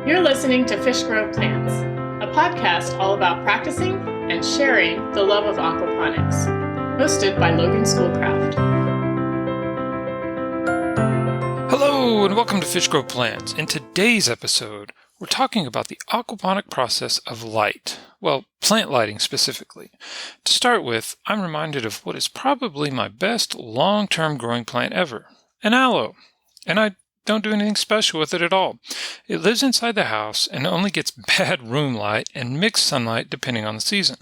You're listening to Fish Grow Plants, a podcast all about practicing and sharing the love of aquaponics, hosted by Logan Schoolcraft. Hello and welcome to Fish Grow Plants. In today's episode, we're talking about the aquaponic process of light. Well, plant lighting specifically. To start with, I'm reminded of what is probably my best long-term growing plant ever, an aloe. And I don't do anything special with it at all. It lives inside the house and only gets bad room light and mixed sunlight depending on the season.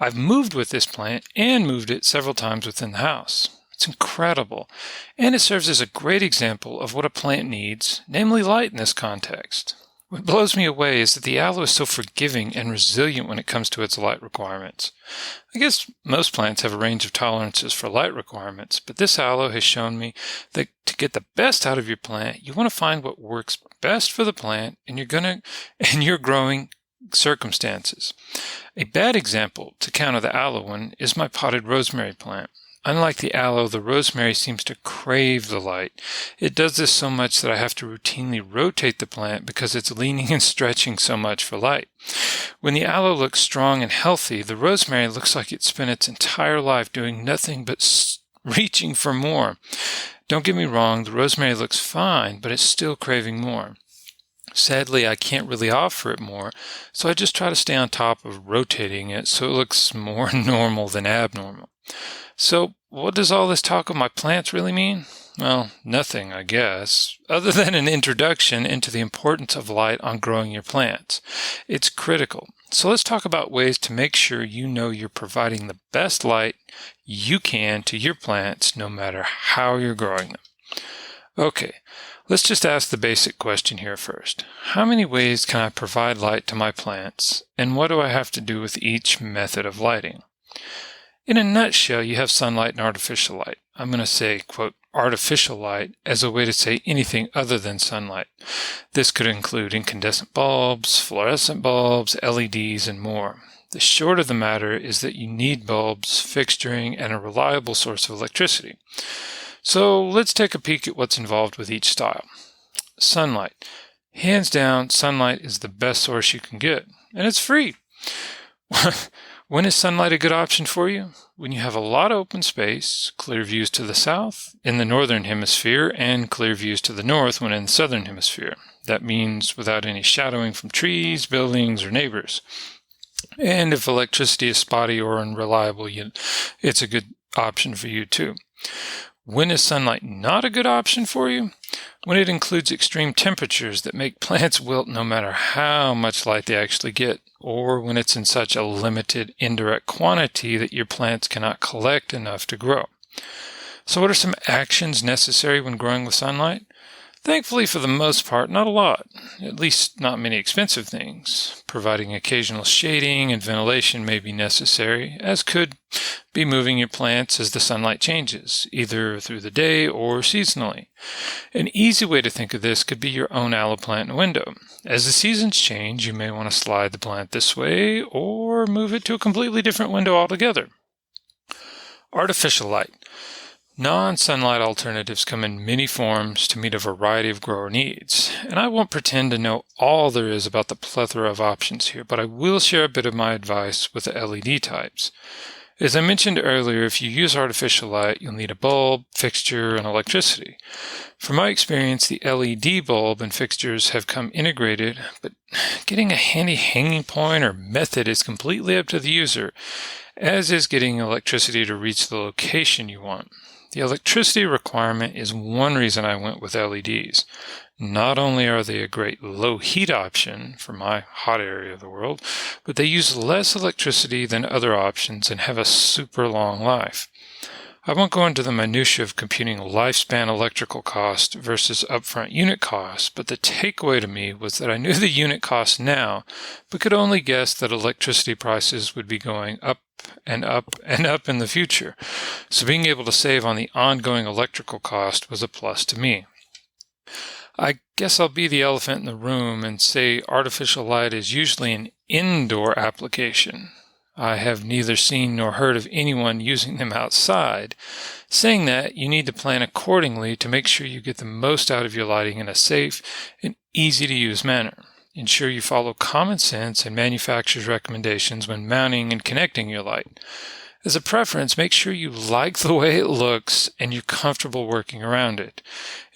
I've moved with this plant and moved it several times within the house. It's incredible, and it serves as a great example of what a plant needs, namely light in this context. What blows me away is that the aloe is so forgiving and resilient when it comes to its light requirements. I guess most plants have a range of tolerances for light requirements, but this aloe has shown me that to get the best out of your plant, you want to find what works best for the plant and your growing circumstances. A bad example to counter the aloe one is my potted rosemary plant. Unlike the aloe, the rosemary seems to crave the light. It does this so much that I have to routinely rotate the plant because it's leaning and stretching so much for light. When the aloe looks strong and healthy, the rosemary looks like it spent its entire life doing nothing but reaching for more. Don't get me wrong, the rosemary looks fine, but it's still craving more. Sadly, I can't really offer it more, so I just try to stay on top of rotating it so it looks more normal than abnormal. So, what does all this talk of my plants really mean? Well, nothing, I guess, other than an introduction into the importance of light on growing your plants. It's critical. So let's talk about ways to make sure you know you're providing the best light you can to your plants, no matter how you're growing them. Okay, let's just ask the basic question here first. How many ways can I provide light to my plants, and what do I have to do with each method of lighting? In a nutshell, you have sunlight and artificial light. I'm going to say, quote, artificial light as a way to say anything other than sunlight. This could include incandescent bulbs, fluorescent bulbs, LEDs, and more. The short of the matter is that you need bulbs, fixturing, and a reliable source of electricity. So let's take a peek at what's involved with each style. Sunlight. Hands down, sunlight is the best source you can get, and it's free. When is sunlight a good option for you? When you have a lot of open space, clear views to the south in the northern hemisphere, and clear views to the north when in the southern hemisphere. That means without any shadowing from trees, buildings, or neighbors. And if electricity is spotty or unreliable, it's a good option for you too. When is sunlight not a good option for you? When it includes extreme temperatures that make plants wilt no matter how much light they actually get, or when it's in such a limited indirect quantity that your plants cannot collect enough to grow. So what are some actions necessary when growing with sunlight? Thankfully, for the most part, not a lot, at least not many expensive things. Providing occasional shading and ventilation may be necessary, as could be moving your plants as the sunlight changes, either through the day or seasonally. An easy way to think of this could be your own aloe plant in a window. As the seasons change, you may want to slide the plant this way or move it to a completely different window altogether. Artificial light. Non-sunlight alternatives come in many forms to meet a variety of grower needs, and I won't pretend to know all there is about the plethora of options here, but I will share a bit of my advice with the LED types. As I mentioned earlier, if you use artificial light, you'll need a bulb, fixture, and electricity. From my experience, the LED bulb and fixtures have come integrated, but getting a handy hanging point or method is completely up to the user, as is getting electricity to reach the location you want. The electricity requirement is one reason I went with LEDs. Not only are they a great low heat option for my hot area of the world, but they use less electricity than other options and have a super long life. I won't go into the minutiae of computing lifespan electrical cost versus upfront unit cost, but the takeaway to me was that I knew the unit cost now, but could only guess that electricity prices would be going up and up and up in the future. So being able to save on the ongoing electrical cost was a plus to me. I guess I'll be the elephant in the room and say artificial light is usually an indoor application. I have neither seen nor heard of anyone using them outside. Saying that, you need to plan accordingly to make sure you get the most out of your lighting in a safe and easy-to-use manner. Ensure you follow common sense and manufacturer's recommendations when mounting and connecting your light. As a preference, make sure you like the way it looks and you're comfortable working around it.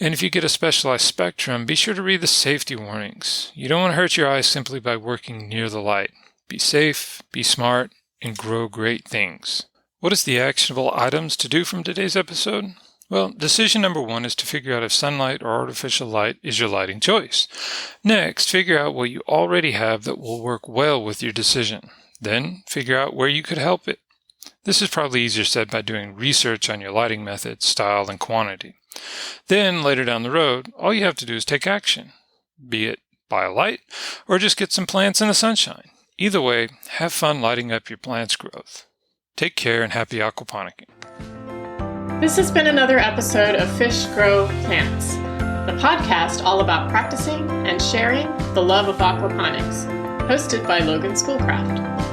And if you get a specialized spectrum, be sure to read the safety warnings. You don't want to hurt your eyes simply by working near the light. Be safe, be smart, and grow great things. What is the actionable items to do from today's episode? Well, decision number 1 is to figure out if sunlight or artificial light is your lighting choice. Next, figure out what you already have that will work well with your decision. Then, figure out where you could help it. This is probably easier said by doing research on your lighting method, style, and quantity. Then, later down the road, all you have to do is take action. Be it buy a light or just get some plants in the sunshine. Either way, have fun lighting up your plant's growth. Take care and happy aquaponicking. This has been another episode of Fish Grow Plants, the podcast all about practicing and sharing the love of aquaponics, hosted by Logan Schoolcraft.